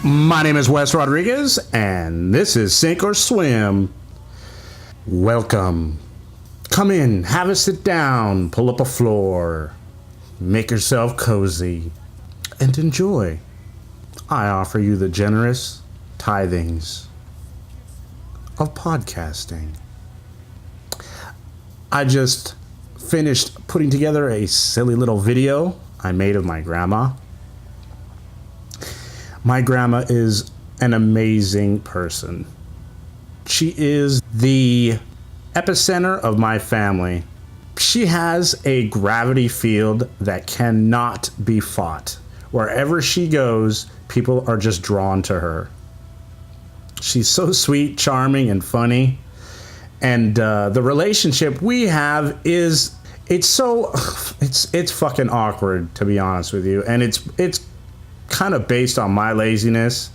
My name is Wes Rodriguez, and this is Sink or Swim. Welcome. Come in, have a sit down, pull up a floor, make yourself cozy, and enjoy. I offer you the generous tithings of podcasting. I just finished putting together a silly little video I made of my grandma. My grandma is an amazing person. She is the epicenter of my family. She has a gravity field that cannot be fought. Wherever she goes, people are just drawn to her. She's so sweet, charming, and funny. And the relationship we have is, it's fucking awkward, to be honest with you. And it's kind of based on my laziness.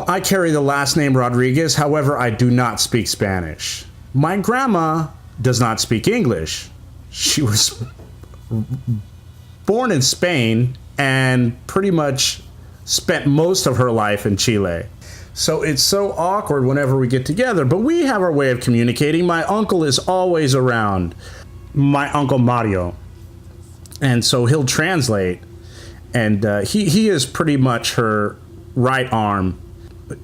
I carry the last name Rodriguez, however, I do not speak Spanish. My grandma does not speak English. She was born in Spain and pretty much spent most of her life in Chile. So it's so awkward whenever we get together, but we have our way of communicating. My uncle is always around, my Uncle Mario. And so he'll translate. And he is pretty much her right arm.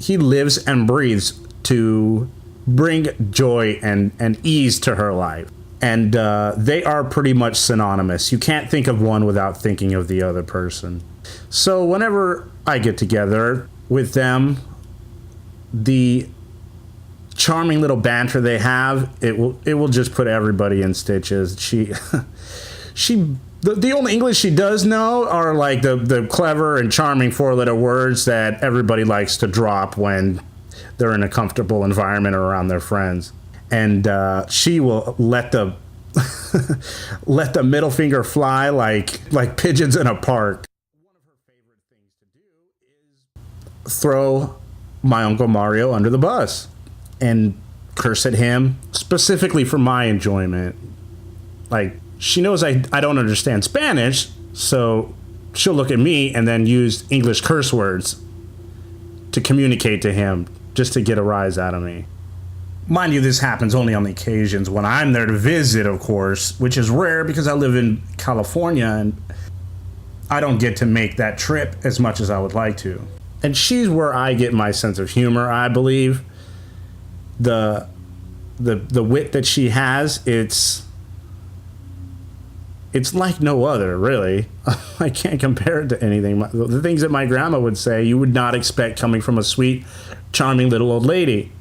He lives and breathes to bring joy and ease to her life. And they are pretty much synonymous. You can't think of one without thinking of the other person. So whenever I get together with them, the charming little banter they have, it will just put everybody in stitches. The only English she does know are like the clever and charming four-letter words that everybody likes to drop when they're in a comfortable environment or around their friends. And she will let the let the middle finger fly like pigeons in a park. One of her favorite things to do is throw my Uncle Mario under the bus and curse at him specifically for my enjoyment. Like, she knows I don't understand Spanish, so she'll look at me and then use English curse words to communicate to him just to get a rise out of me. Mind you, this happens only on the occasions when I'm there to visit, of course, which is rare because I live in California and I don't get to make that trip as much as I would like to. And she's where I get my sense of humor, I believe. The wit that she has, it's like no other, really. I can't compare it to anything. The things that my grandma would say, you would not expect coming from a sweet, charming little old lady.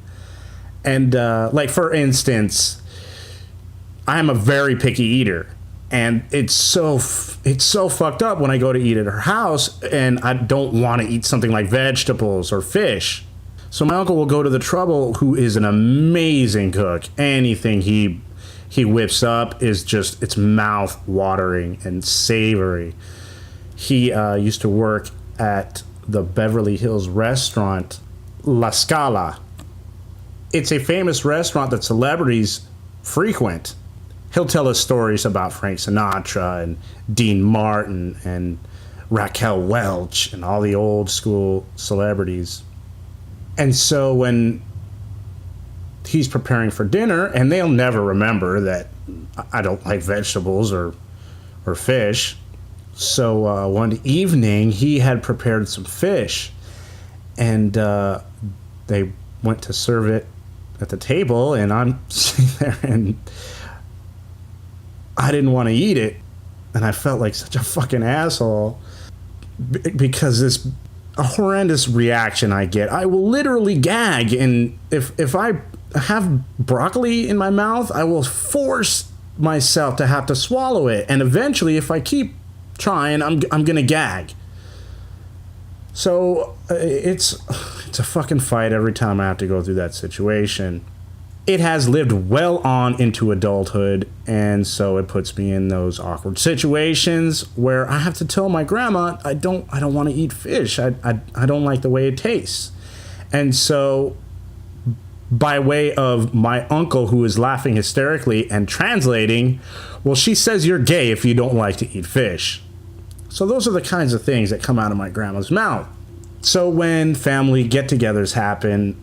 And like, for instance, I'm a very picky eater. And it's so fucked up when I go to eat at her house and I don't want to eat something like vegetables or fish. So my uncle will go to the trouble, who is an amazing cook. Anything he whips up is just, it's mouth-watering and savory. He used to work at the Beverly Hills restaurant, La Scala. It's a famous restaurant that celebrities frequent. He'll tell us stories about Frank Sinatra and Dean Martin and Raquel Welch and all the old school celebrities. And so when he's preparing for dinner, and they'll never remember that I don't like vegetables or fish. So one evening he had prepared some fish, and they went to serve it at the table, and I'm sitting there and I didn't want to eat it, and I felt like such a fucking asshole because this a horrendous reaction I get. I will literally gag, and if I have broccoli in my mouth, I will force myself to have to swallow it, and eventually, if I keep trying, I'm gonna gag. So it's a fucking fight every time I have to go through that situation. It has lived well on into adulthood, and so it puts me in those awkward situations where I have to tell my grandma I don't want to eat fish. I don't like the way it tastes. And so, by way of my uncle, who is laughing hysterically and translating, well, she says you're gay if you don't like to eat fish. So those are the kinds of things that come out of my grandma's mouth. So when family get-togethers happen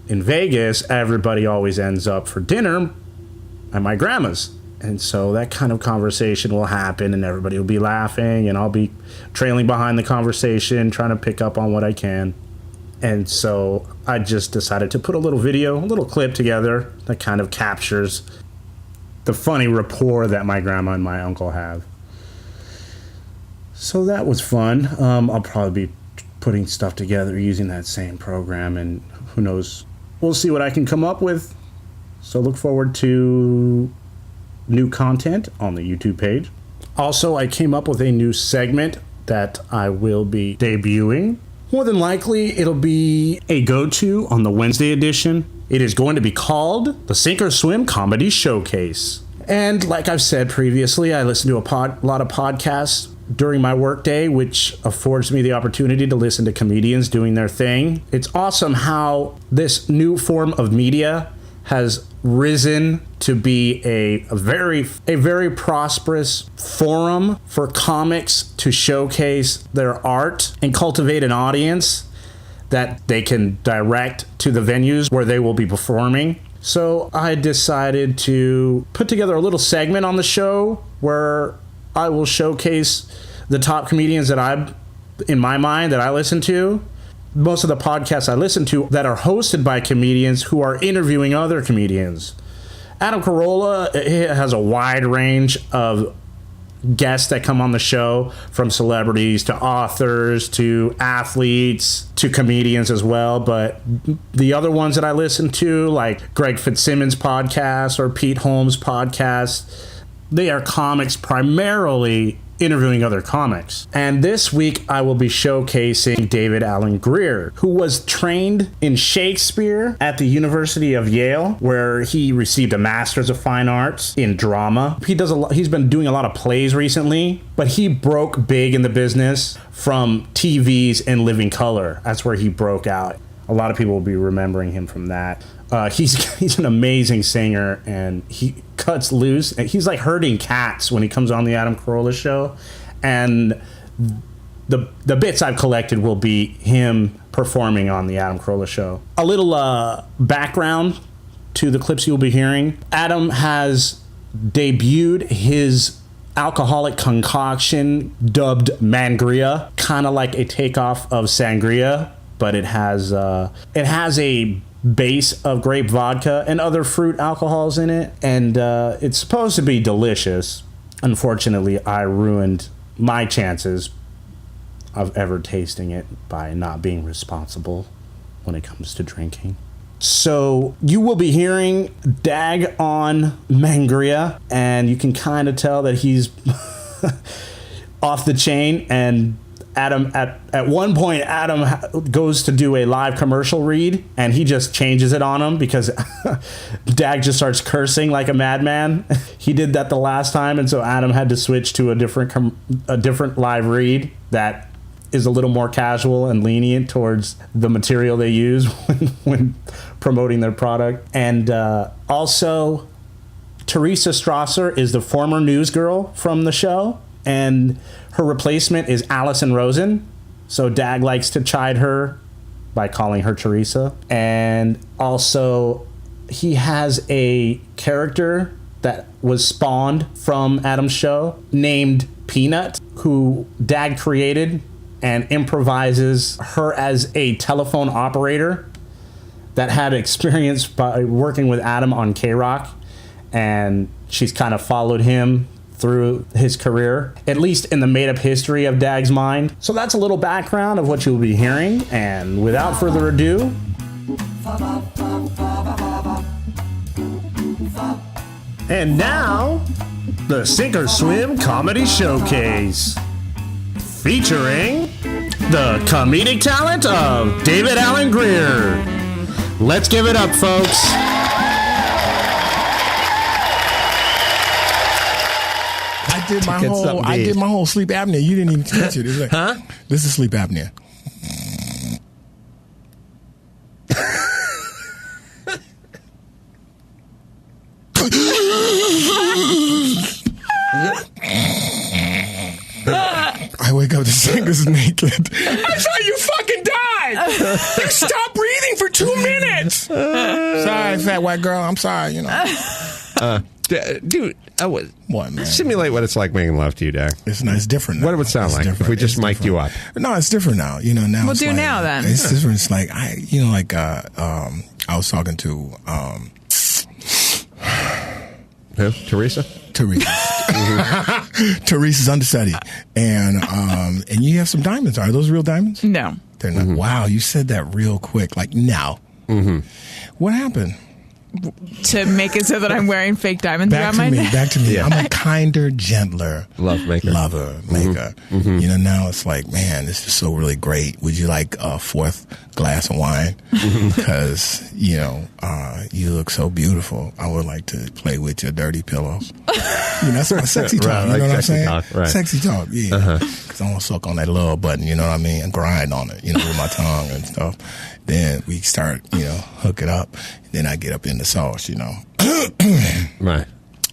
in Vegas, everybody always ends up for dinner at my grandma's. And so that kind of conversation will happen and everybody will be laughing and I'll be trailing behind the conversation, trying to pick up on what I can. And so I just decided to put a little video, a little clip together that kind of captures the funny rapport that my grandma and my uncle have. So that was fun. I'll probably be putting stuff together using that same program, and who knows, we'll see what I can come up with. So look forward to new content on the YouTube page. Also, I came up with a new segment that I will be debuting. More than likely, it'll be a go-to on the Wednesday edition. It is going to be called the Sink or Swim Comedy Showcase. And like I've said previously, I listen to a lot of podcasts during my workday, which affords me the opportunity to listen to comedians doing their thing. It's awesome how this new form of media has risen to be a very prosperous forum for comics to showcase their art and cultivate an audience that they can direct to the venues where they will be performing. So I decided to put together a little segment on the show where I will showcase the top comedians that in my mind, that I listen to. Most of the podcasts I listen to that are hosted by comedians who are interviewing other comedians. Adam Carolla has a wide range of guests that come on the show, from celebrities to authors to athletes to comedians as well. But the other ones that I listen to, like Greg Fitzsimmons' podcast or Pete Holmes' podcast, they are comics primarily interviewing other comics. And this week I will be showcasing David Alan Grier, who was trained in Shakespeare at the University of Yale, where he received a Master's of Fine Arts in drama. He's been doing a lot of plays recently, but he broke big in the business from TVs and Living Color. That's where he broke out. A lot of people will be remembering him from that. He's an amazing singer, and he cuts loose. He's like herding cats when he comes on the Adam Carolla show. And the bits I've collected will be him performing on the Adam Carolla show. A little background to the clips you'll be hearing. Adam has debuted his alcoholic concoction dubbed Mangria, kind of like a takeoff of sangria, but it has a base of grape vodka and other fruit alcohols in it, and it's supposed to be delicious. Unfortunately, I ruined my chances of ever tasting it by not being responsible when it comes to drinking. So you will be hearing Dag on Mangria, and you can kind of tell that he's off the chain. And Adam, at one point, Adam goes to do a live commercial read, and he just changes it on him because Dag just starts cursing like a madman. He did that the last time, and so Adam had to switch to a different live read that is a little more casual and lenient towards the material they use when promoting their product. And also, Teresa Strasser is the former news girl from the show, and her replacement is Allison Rosen. So Dag likes to chide her by calling her Teresa. And also, he has a character that was spawned from Adam's show named Peanut, who Dag created and improvises her as a telephone operator that had experience by working with Adam on K-Rock. And she's kind of followed him through his career, at least in the made-up history of Dag's mind. So that's a little background of what you'll be hearing, and without further ado, and now, the Sink or Swim Comedy Showcase, featuring the comedic talent of David Alan Grier. Let's give it up, folks. I did my whole sleep apnea. You didn't even catch it. It's like, Huh? This is sleep apnea. I wake up, the singer's naked. That's how you fucking You stopped breathing for 2 minutes. Sorry, fat white girl. I'm sorry, Dude, What, man? simulate what it's like making love to you, Dag. It's nice. It's different now. What it would sound It's like if different. we just It's mic'd you up. different. No, it's different now. Now Well, it's do like, now, then. It's different. It's like, I was talking to Who? Teresa? Teresa's understudy. And you have some diamonds. Are those real diamonds? No. They're not. Wow, you said that real quick. Like, now. What happened? To make it so that I'm wearing fake diamonds around my neck. Back to me. Yeah. I'm a kinder, gentler Love maker. lover maker. Now it's like, man, this is so really great. Would you like a fourth glass of wine? Because, you look so beautiful. I would like to play with your dirty pillows. That's my sexy talk. Right, You like know what I'm sexy saying? talk, right. Sexy talk, yeah. Because I want to suck on that love button, you know what I mean? And grind on it, with my tongue and stuff. Then we start, hook it up. Then I get up in the sauce, Right.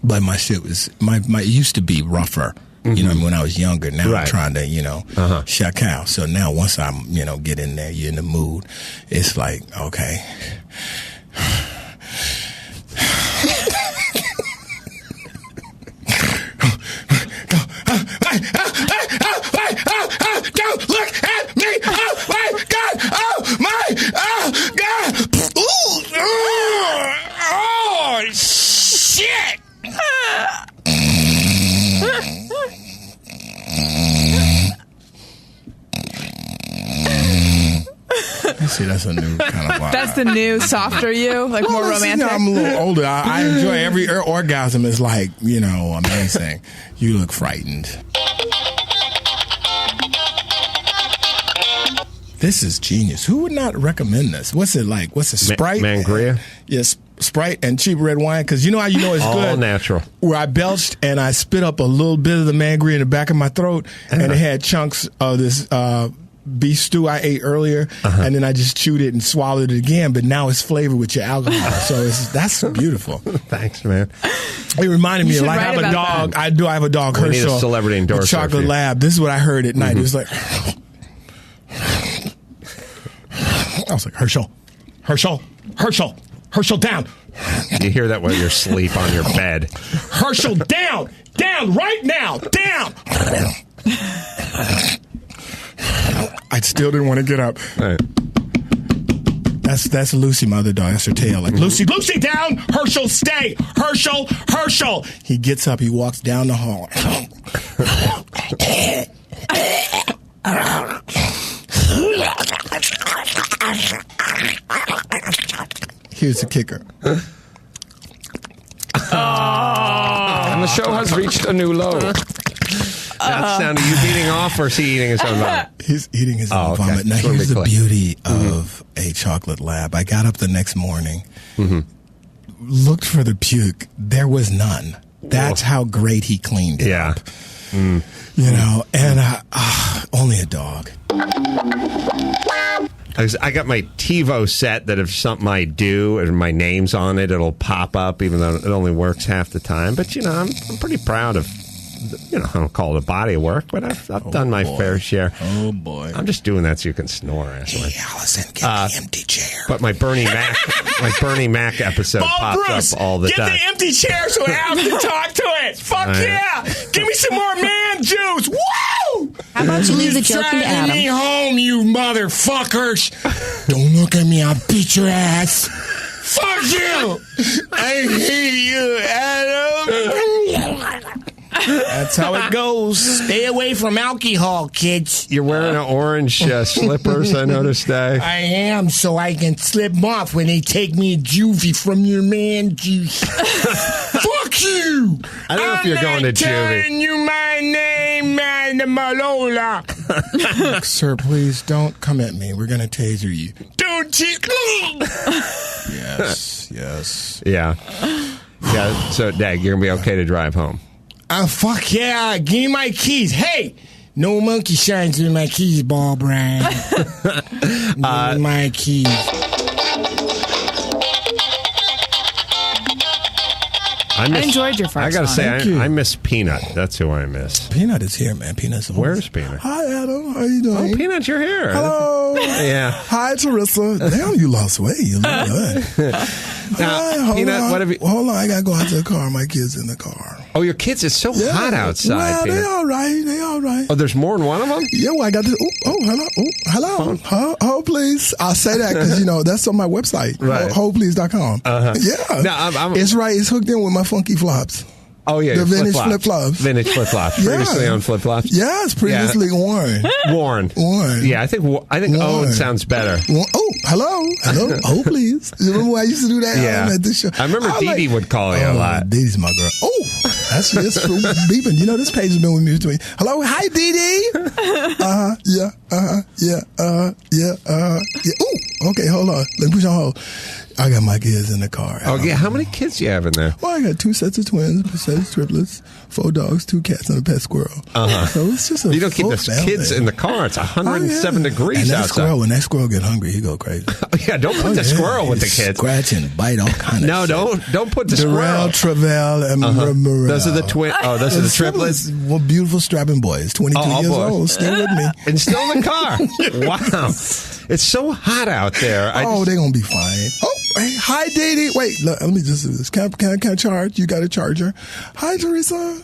But my shit was it used to be rougher. When I was younger. Now Right. I'm trying to, shuck out. So now once I'm, get in there, you're in the mood. It's like, okay. Don't look at me! Oh my God! Oh my God! Ooh! Oh shit! See, that's a new kind of vibe. That's the new softer you, like more romantic. I'm a little older. I enjoy every orgasm. Is like amazing. You look frightened. This is genius. Who would not recommend this? What's it like? What's it? Sprite? Mangria? Yes, Sprite and cheap red wine. Because how you know it's All good. natural. Where I belched and I spit up a little bit of the mangria in the back of my throat, and it had chunks of this beef stew I ate earlier, and then I just chewed it and swallowed it again. But now it's flavored with your alcohol, so that's beautiful. Thanks, man. It reminded me You of should like I write have a about dog. that. I have a dog. We need a Herschel, celebrity a endorser for chocolate you. lab. This is what I heard at night. It was like. I was like, Herschel, down. You hear that while you're asleep on your bed. Herschel, down, right now, down. I still didn't want to get up. Right. That's Lucy, my other dog. That's her tail. Like, Lucy, down. Herschel, stay. Herschel. He gets up. He walks down the hall. Here's the kicker. And the show has reached a new low. That sound of you beating off, or is he eating his own vomit? He's eating his own okay. vomit. Now, Just wanna here's be the clear. beauty of a chocolate lab. I got up the next morning, looked for the puke. There was none. That's how great he cleaned it Yeah. up. And only a dog. I got my TiVo set that if something I do and my name's on it, it'll pop up, even though it only works half the time. But, I'm pretty proud of, I don't call it a body of work, but I've done my fair share. Oh, boy. I'm just doing that so you can snore, Ashley. Hey, Allison, get the empty chair. But my Bernie Mac episode pops up all the time. Get the empty chair so Al can talk to it. Fuck Right. yeah. Give me some more man juice. Woo! How about you leave the joke to Driving me Adam? home, you motherfuckers. Don't look at me. I'll beat your ass. Fuck you. I hate you, Adam. That's how it goes. Stay away from alcohol, kids. You're wearing an orange slippers, I noticed. I am, so I can slip them off when they take me a juvie from your man juice. Fuck you! I don't know if you're going to juvie. I'm telling you my name, man, Malola. Sir, please don't come at me. We're gonna taser you. Don't you? Yes. Yeah. Yeah. So, Dag, you're going to be okay to drive home. Fuck yeah! Give me my keys. Hey, no monkey shines with my keys, Ball Brian. Give me my keys. I enjoyed your first I gotta one. say, you. I miss Peanut. That's who I miss. Peanut is here, man. Peanut's Where's Peanut? Hi, Adam. How you doing? Oh, Peanut, you're here. Hello. Yeah. Hi, Teresa. Damn, you lost weight. You look good. Now, Hi, hold Peanut, on. what have you? Hold on. I got to go out to the car. My kid's in the car. Oh, your kids, it's so hot outside, Well, Peanut. they all right. They all right. Oh, there's more than one of them? Yeah, well, I got to. Hello. Hello, please. I'll say that because, that's on my website. Right. Holeplease.com. Yeah. No, I'm- it's right. It's hooked in with my funky flops. Oh, yeah. The vintage flip-flops. flip-flops. Vintage flip-flops. Yeah. Previously on flip-flops? Yes, previously worn. Worn. Worn. Yeah, I think Worn. owned sounds better. Oh, hello. Oh, please. You remember when I used to do that Yeah. at this show? I remember Dee Dee would call you a lot. Dee Dee's my girl. Oh, that's beeping. This page has been with me between. Hello, hi, Dee Dee. Yeah. Ooh, okay, hold on. Let me put you on hold. I got my kids in the car. Oh, yeah. How many kids do you have in there? Well, I got 2 sets of twins, a set of triplets, 4 dogs, 2 cats, and a pet squirrel. So it's just a You don't keep full the family. kids in the car. It's 107 degrees and that outside. Squirrel, when that squirrel get hungry, he go crazy. Yeah, don't put the squirrel with the kids. Scratch and bite all kind of No, shit. don't put the Darrell, squirrel. Travell, and Morel. Those are the twin. Oh, those are the triplets. Well, beautiful strapping boys, 22 Oh, years boy. old, still with me. And still in the car. Wow. It's so hot out there. They're going to be fine. Oh, hey, hi, Dee Dee. Wait, let me just do this. Can I charge? You got a charger? Hi, Teresa.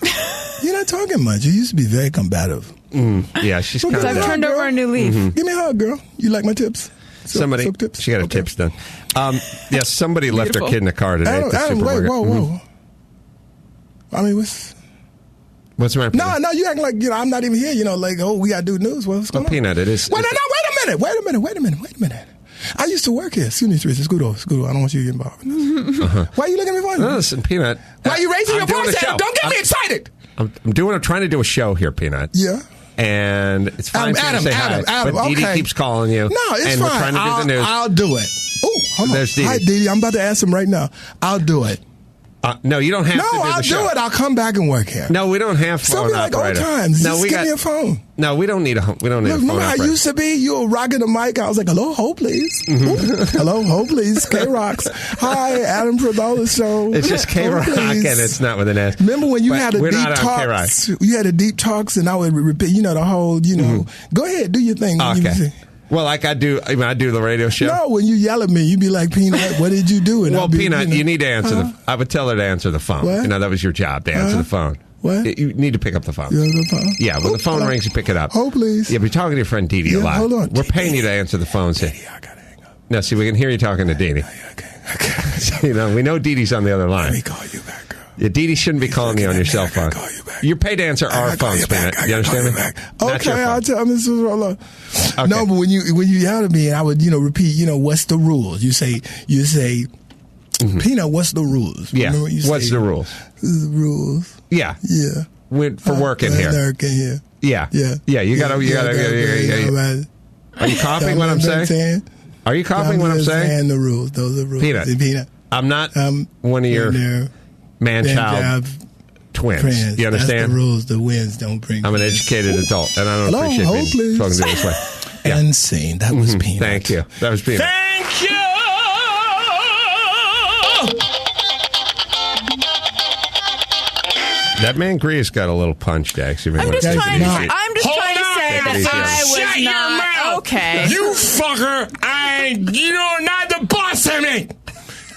You're not talking much. You used to be very combative. Yeah, she's kind So I've of. turned over a new leaf. Give me a hug, girl. You like my tips? Somebody, Silk tips? she got her Okay. tips done. Yes, somebody left her Beautiful. kid in the car today at the Adam, wait, supermarket. whoa. I mean, What's the matter? No, you acting like, I'm not even here, we got to do news. What's going on? Peanut, it is. Wait a minute. I used to work here. Excuse me, Teresa. Scoot over. I don't want you to get involved. Why are you looking at me funny? No, listen, Peanut. Why are you raising your I'm doing voice a at him? show. Don't get me excited. I'm trying to do a show here, Peanut. Yeah. And it's fine for you to say hi. Adam, but Dee Dee okay. keeps calling you. No, it's and fine. we're trying to do the news. I'll do it. Oh, hold on. There's Dee Dee. Hi, Dee Dee. I'm about to ask him right now. I'll do it. No, you don't have No, to do the I'll show. do it. I'll come back and work here. No, we don't have Still phone be like old operator. times. No, Just we give got. me a phone. No, we don't need a. We don't need Look, a phone remember how I operator. used to be? You were rocking the mic. I was like, hello, ho, please. Ooh, hello, ho, please. K-Rocks. Hi, Adam Prodola Show. It's just K-Rock, Ho, and please. it's not with an S. Remember when you But had a we're deep not on K-Rock. talks? You had a deep talks, and I would repeat, the whole, Go ahead, do your thing. Okay. Well, like I do the radio show. No, when you yell at me, you be like, Peanut, what did you do? And Well, I'll be, Peanut, you need to answer I would tell her to answer the phone. What? That was your job, to answer the phone. What? You need to pick up the phone. You know the phone? Yeah, when the phone hello. rings, you pick it up. Oh, please. Yeah, but you're talking to your friend Dee Dee a Yeah, lot. hold on. We're paying you to answer the phone. So. Yeah, I gotta hang up. No, see, we can hear you talking to Dee Dee. Okay. We know Dee Dee's on the other line. Let me call you back, girl. Yeah, Dee Dee shouldn't be calling you on your cell phone. I gotta call you back. You're paid to answer our I gotta call phones, you back. Peanut. I You gotta understand call me? you back. Not your Okay, I'll phone. tell Mrs. Rolla. Okay. No, but when you yell at me, and I would repeat, what's the rules? You say, Peanut, what's the rules? Yeah. Remember what you What's say? the rules? The rules. Yeah. Yeah. For working here. Working here. Yeah. Yeah. Yeah. You gotta. Are you copying what I'm saying? Are you copying what I'm saying? The rules. Those are rules. Peanut. I'm not one of your man-child twins. Friends. You understand? That's the rules. The winds don't bring. I'm an friends. educated adult, and I don't Hello, appreciate hold, being please. spoken to this way. Yeah. And scene. That was Peanut. Thank you. That was Peanut. Thank you. That man Grease got a little punch, Dax. You may I'm want just to trying take it easy. to say Take it easy. that I Shut was your not mouth. okay. You fucker. You're not the boss of me.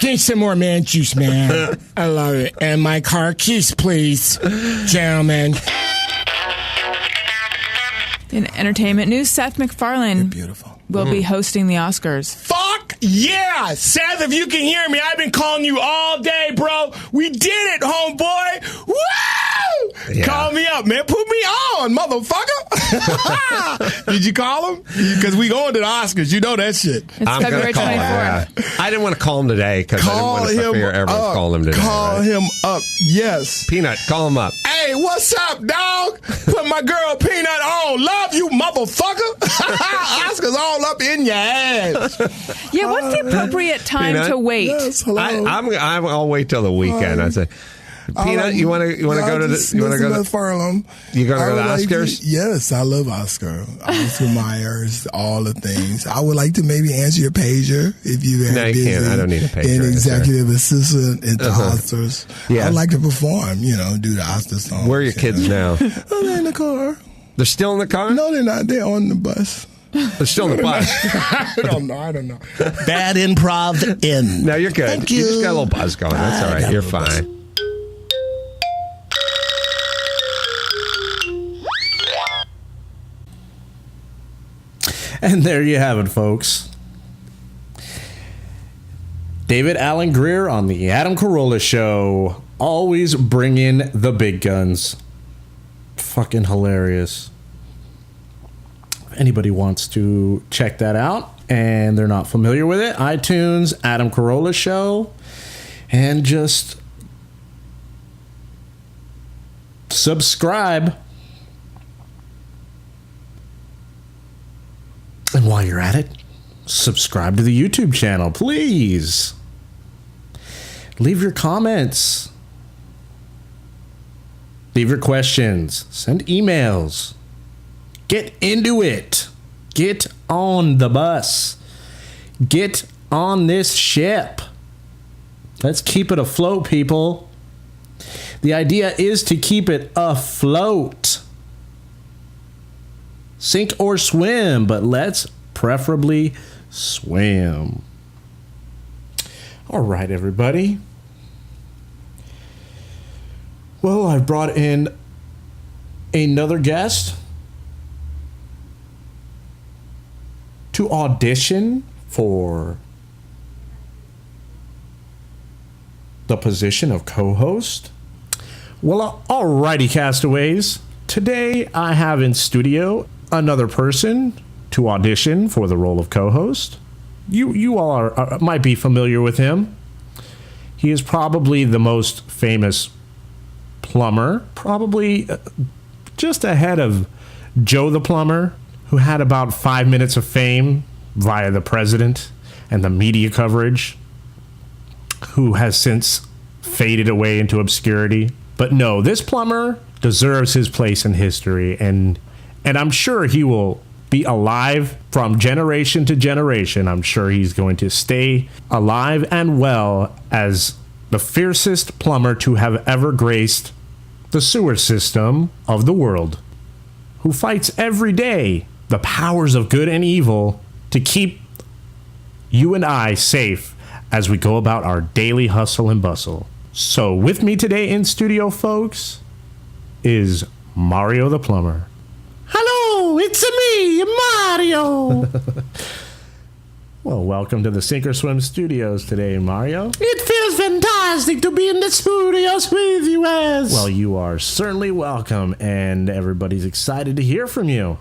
Give me some more man juice, man. I love it. And my car keys, please, gentlemen. In entertainment news, Seth MacFarlane Beautiful. will be hosting the Oscars. Fuck yeah! Seth, if you can hear me, I've been calling you all day, bro. We did it, homeboy. Woo! Yeah. Call me up, man. Put me on, motherfucker. Did you call him? Because we going to the Oscars. You know that shit. It's I'm February gonna call him. 24th. Yeah. I didn't want to call him today because I didn't Call want to him fear everyone's up. calling him today. Call right? him up. Yes. Peanut, call him up. Hey, what's up, dog? Put my girl Peanut on. Love you, motherfucker. Oscars all up in your ass. Yeah, what's the appropriate time Peanut? to wait? Yes. Hello. I'll wait till the weekend. I say, Peanut, you want to go to the? You want to go to Furlum? You going to go to the like Oscars? Yes, I love Oscar Myers, all the things. I would like to maybe answer your pager if you're very busy. You can't. I don't need a pager. An executive assistant at the Oscars. Yeah. I'd like to perform. Do the Oscar songs. Where are your kids now? Oh, they're in the car. They're still in the car? No, they're not. They're on the bus. They're still in the bus. I don't know. Bad improv in. No, you're good. Thank you. You just got a little buzz going. That's all right. You're fine. And there you have it, folks. David Alan Grier on the Adam Carolla Show. Always bringing the big guns. Fucking hilarious. If anybody wants to check that out and they're not familiar with it, iTunes, Adam Carolla Show, and just subscribe. And while you're at it, subscribe to the YouTube channel, please. Leave your comments. Leave your questions. Send emails. Get into it. Get on the bus. Get on this ship. Let's keep it afloat, people. The idea is to keep it afloat. Sink or swim, but let's preferably swim. All right, everybody. Well, I've brought in another guest to audition for the position of co-host. Well, alrighty, castaways. Today I have in studio another person to audition for the role of co-host. You all might be familiar with him. He is probably the most famous plumber, probably just ahead of Joe the Plumber, who had about 5 minutes of fame via the president and the media coverage, who has since faded away into obscurity. But no, this plumber deserves his place in history, and I'm sure he will be alive from generation to generation. I'm sure he's going to stay alive and well as the fiercest plumber to have ever graced the sewer system of the world, who fights every day the powers of good and evil to keep you and I safe as we go about our daily hustle and bustle. So with me today in studio, folks, is Mario the Plumber. Hello, it's me, Mario. Well, welcome to the Sink or Swim Studios today, Mario. It feels fantastic to be in the studios with you, as well. You are certainly welcome, and everybody's excited to hear from you.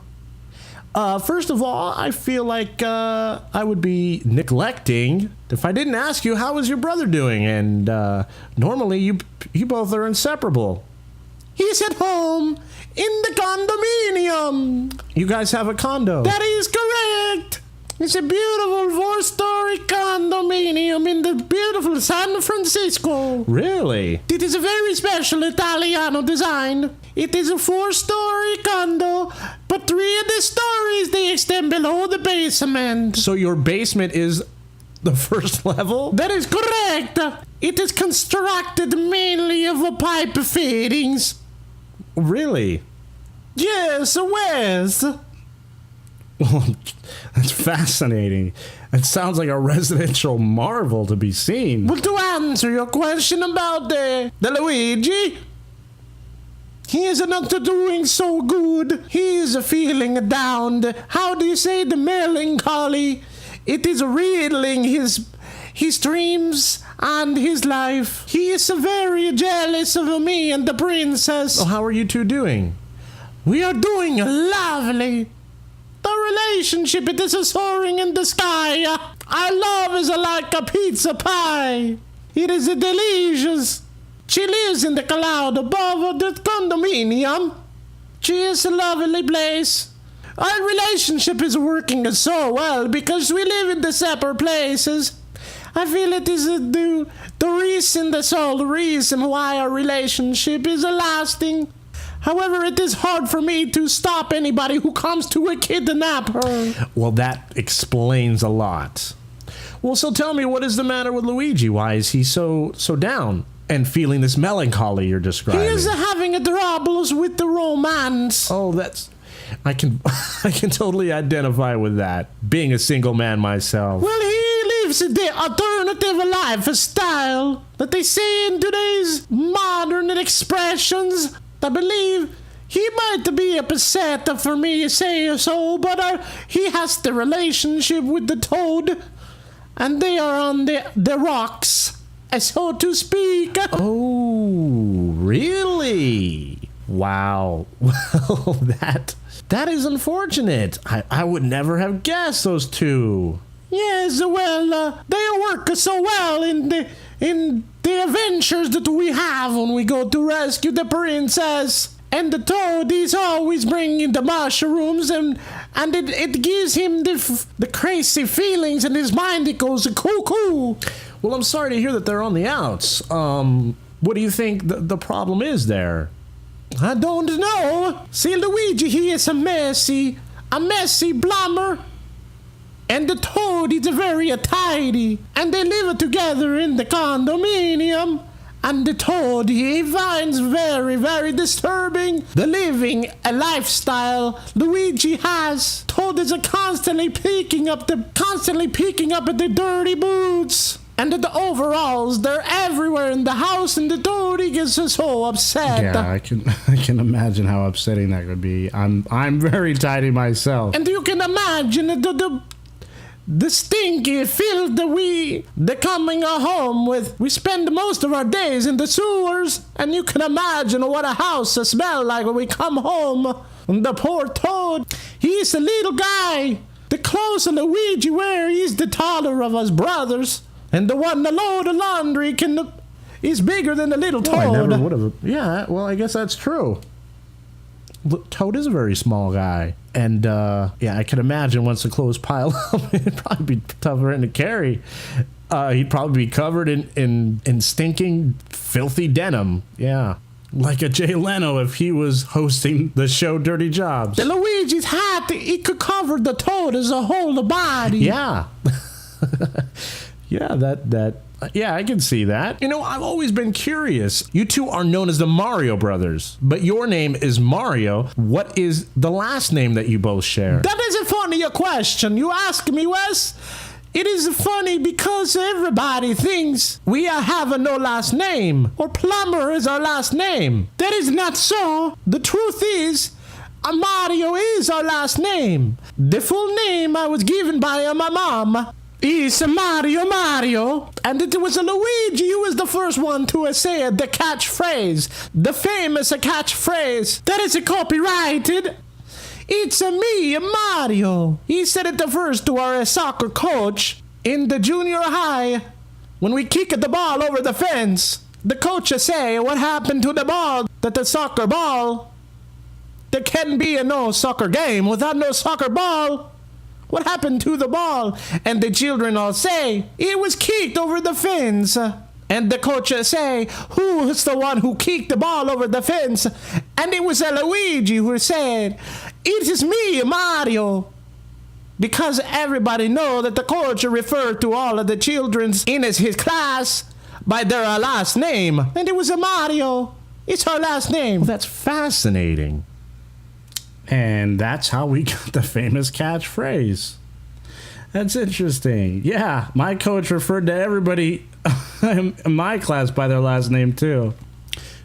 First of all, I feel like I would be neglecting if I didn't ask you, how is your brother doing? And normally you both are inseparable. He's at home in the condominium. You guys have a condo. That is correct. It's a beautiful 4-story condominium in the beautiful San Francisco. Really? It is a very special Italiano design. It is a 4-story condo, but 3 of the stories, they extend below the basement. So your basement is the first level? That is correct. It is constructed mainly of pipe fittings. Really? Yes, Wes. Well, that's fascinating. It sounds like a residential marvel to be seen. Well, to answer your question about the Luigi, he is not doing so good. He is feeling down. How do you say, the melancholy? It is riddling his dreams and his life. He is very jealous of me and the princess. Well, how are you two doing? We are doing lovely. The relationship, it is soaring in the sky. Our love is like a pizza pie. It is delicious. She lives in the cloud above the condominium. She is a lovely place. Our relationship is working so well because we live in the separate places. I feel it is the reason, the sole reason why our relationship is lasting. However, it is hard for me to stop anybody who comes to kidnap her. Well, that explains a lot. Well, so tell me, what is the matter with Luigi? Why is he so down and feeling this melancholy you're describing? He is having troubles with the romance. Oh, that's... I can totally identify with that, being a single man myself. Well, he lives the alternative lifestyle that they say in today's modern expressions. I believe he might be upset for me say so, but he has the relationship with the toad, and they are on the rocks, so to speak. Oh, really? Wow. Well, that is unfortunate. I would never have guessed those two. Yes, well, they work so well in the adventures that we have when we go to rescue the princess. And the toad is always bringing the mushrooms, and it gives him the crazy feelings in his mind. It goes cuckoo. Well, I'm sorry to hear that they're on the outs. What do you think the problem is there? I don't know. See, Luigi, he is a messy blummer. And the toad is very tidy. And they live together in the condominium. And the toad, he finds very, very disturbing the living a lifestyle Luigi has. Toad is constantly picking up at the dirty boots. And the overalls, they're everywhere in the house, and the toad, he gets so upset. Yeah, I can imagine how upsetting that could be. I'm very tidy myself. And you can imagine the stinky filth that they're coming home with. We spend most of our days in the sewers, and you can imagine what a house smells like when we come home. And the poor toad, he's a little guy. The clothes of Luigi wear, he's the taller of us brothers. And the one, the load of laundry is bigger than the little toad. I never would have. Yeah, well, I guess that's true. Toad is a very small guy. And, yeah, I can imagine once the clothes pile up, it'd probably be tough for him to carry. He'd probably be covered in stinking, filthy denim. Yeah. Like a Jay Leno if he was hosting the show Dirty Jobs. The Luigi's hat, it could cover the toad as a whole body. Yeah. Yeah, yeah, I can see that. You know, I've always been curious. You two are known as the Mario Brothers, but your name is Mario. What is the last name that you both share? That is a funny question you ask me, Wes. It is funny because everybody thinks we have no last name, or Plumber is our last name. That is not so. The truth is, Mario is our last name. The full name I was given by my mom is Mario, and it was Luigi who was the first one to say the catchphrase, the famous catchphrase that is copyrighted. It's me, Mario. He said it the first to our soccer coach in the junior high. When we kicked the ball over the fence, the coach say, what happened to the ball? That the soccer ball, there can be no soccer game without no soccer ball. What happened to the ball? And the children all say, it was kicked over the fence. And the coach say, who is the one who kicked the ball over the fence? And it was Luigi who said, it is me, Mario. Because everybody know that the coach referred to all of the children in his class by their last name. And it was Mario. It's our last name. Well, that's fascinating. And that's how we got the famous catchphrase. That's interesting. Yeah, my coach referred to everybody in my class by their last name, too.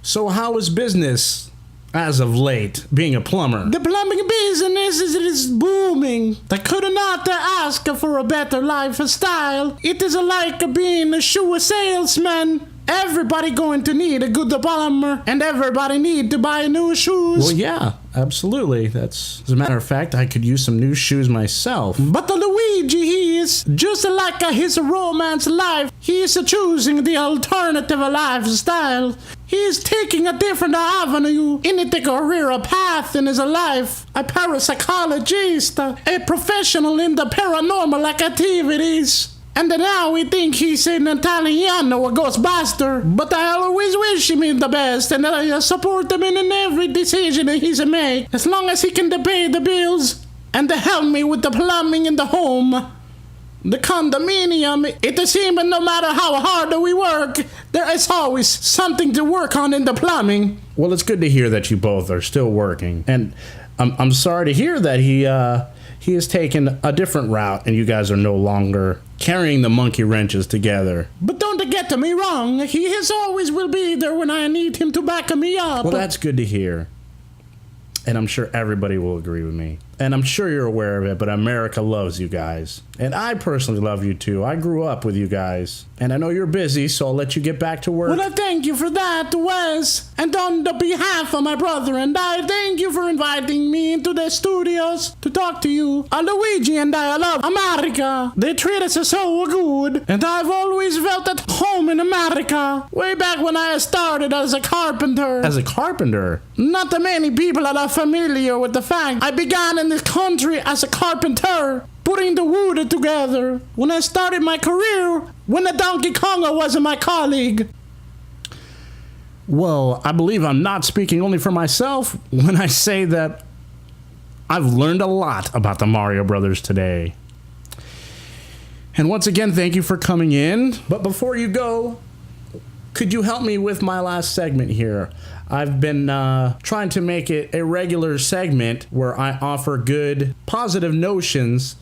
So how is business as of late, being a plumber? The plumbing business is booming. I could not ask for a better lifestyle. It is like being a shoe salesman. Everybody going to need a good plumber, and everybody need to buy new shoes. Well, yeah, absolutely. As a matter of fact, I could use some new shoes myself. But the Luigi, he is just like his romance life. He is choosing the alternative lifestyle. He is taking a different avenue in the career path in his life. A parapsychologist, a professional in the paranormal activities. And now we think he's an Italiano, a Ghostbuster. But I always wish him the best, and I support him in every decision that he's make. As long as he can pay the bills and help me with the plumbing in the home. The condominium, it seems no matter how hard we work, there is always something to work on in the plumbing. Well, it's good to hear that you both are still working. And I'm sorry to hear that he has taken a different route and you guys are no longer carrying the monkey wrenches together. But don't get me wrong, he is always will be there when I need him to back me up. Well, that's good to hear. And I'm sure everybody will agree with me. And I'm sure you're aware of it, but America loves you guys. And I personally love you too. I grew up with you guys. And I know you're busy, so I'll let you get back to work. Well, I thank you for that, Wes. And on the behalf of my brother and I, thank you for inviting me into the studios to talk to you. Luigi and I love America. They treat us so good. And I've always felt at home in America. Way back when I started as a carpenter. As a carpenter? Not many people are familiar with the fact I began in this country as a carpenter, putting the wood together. When I started my career, when the Donkey Kong was my colleague. Well, I believe I'm not speaking only for myself when I say that I've learned a lot about the Mario Brothers today. And once again, thank you for coming in. But before you go, could you help me with my last segment here? I've been trying to make it a regular segment where I offer good, positive notions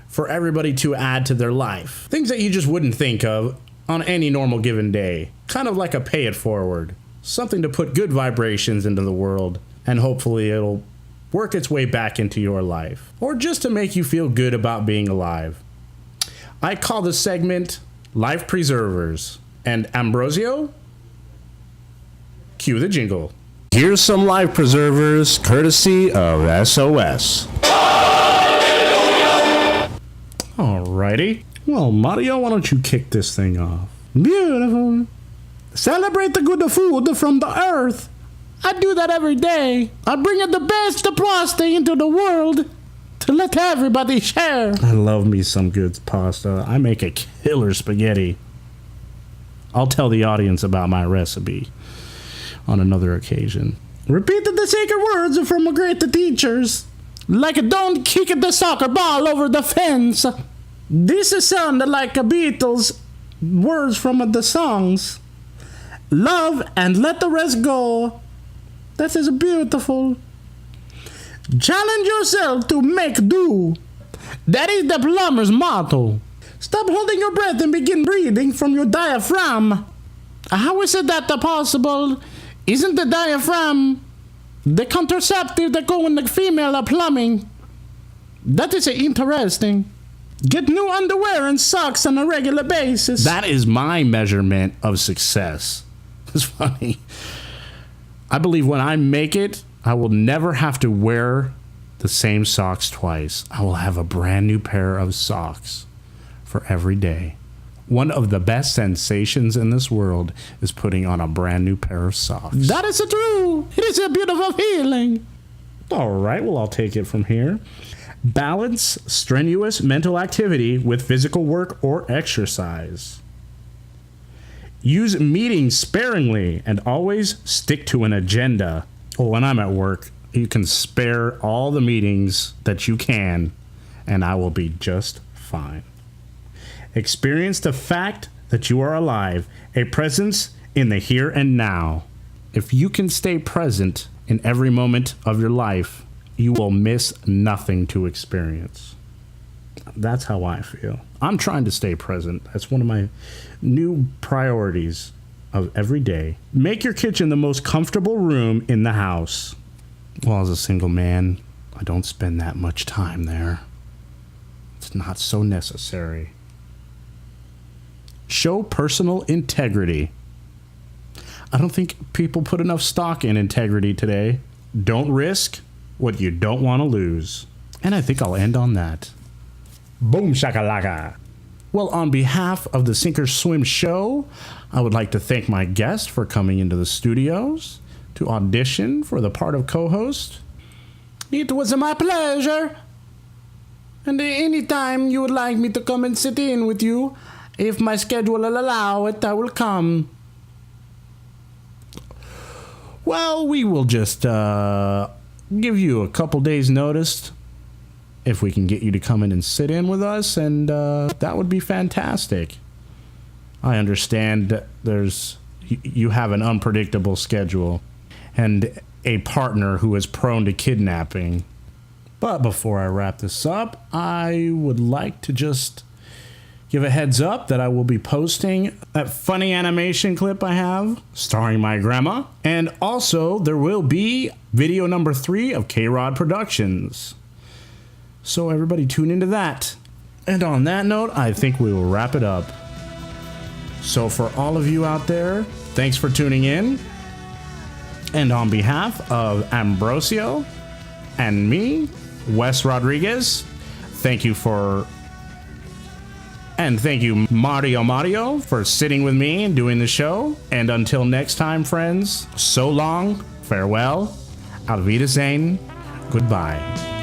for everybody to add to their life. Things that you just wouldn't think of on any normal given day. Kind of like a pay it forward. Something to put good vibrations into the world, and hopefully it'll work its way back into your life. Or just to make you feel good about being alive. I call this segment Life Preservers. And Ambrosio, cue the jingle. Here's some life preservers courtesy of SOS. Alrighty. Well, Mario, why don't you kick this thing off? Beautiful. Celebrate the good food from the earth. I do that every day. I bring the best pasta into the world to let everybody share. I love me some good pasta. I make a killer spaghetti. I'll tell the audience about my recipe on another occasion. Repeat the sacred words from great teachers. Like don't kick the soccer ball over the fence. This sound like a Beatles words from the songs. Love and let the rest go. That is beautiful. Challenge yourself to make do. That is the plumber's motto. Stop holding your breath and begin breathing from your diaphragm. How is it that possible? Isn't the diaphragm the contraceptive that go in the female plumbing? That is interesting. Get new underwear and socks on a regular basis. That is my measurement of success. It's funny. I believe when I make it, I will never have to wear the same socks twice. I will have a brand new pair of socks for every day. One of the best sensations in this world is putting on a brand new pair of socks. That is true. It is a beautiful feeling. All right, well, I'll take it from here. Balance strenuous mental activity with physical work or exercise. Use meetings sparingly and always stick to an agenda. Well, when I'm at work, you can spare all the meetings that you can, and I will be just fine. Experience the fact that you are alive, a presence in the here and now. If you can stay present in every moment of your life, you will miss nothing to experience. That's how I feel. I'm trying to stay present. That's one of my new priorities of every day. Make your kitchen the most comfortable room in the house. Well, as a single man, I don't spend that much time there. It's not so necessary. Show personal integrity. I don't think people put enough stock in integrity today. Don't risk what you don't want to lose. And I think I'll end on that. Boom shakalaka. Well, on behalf of the Sink or Swim show, I would like to thank my guest for coming into the studios to audition for the part of co-host. It was my pleasure. And anytime you would like me to come and sit in with you, if my schedule will allow it, I will come. Well, we will just give you a couple days' notice if we can get you to come in and sit in with us, and that would be fantastic. I understand that you have an unpredictable schedule and a partner who is prone to kidnapping. But before I wrap this up, I would like to just give a heads up that I will be posting that funny animation clip I have starring my grandma. And also, there will be video number 3 of K-Rod Productions. So everybody tune into that. And on that note, I think we will wrap it up. So for all of you out there, thanks for tuning in. And on behalf of Ambrosio and me, Wes Rodriguez, thank you Mario for sitting with me and doing the show. And until next time, friends, so long, farewell, auf Wiedersehen, goodbye.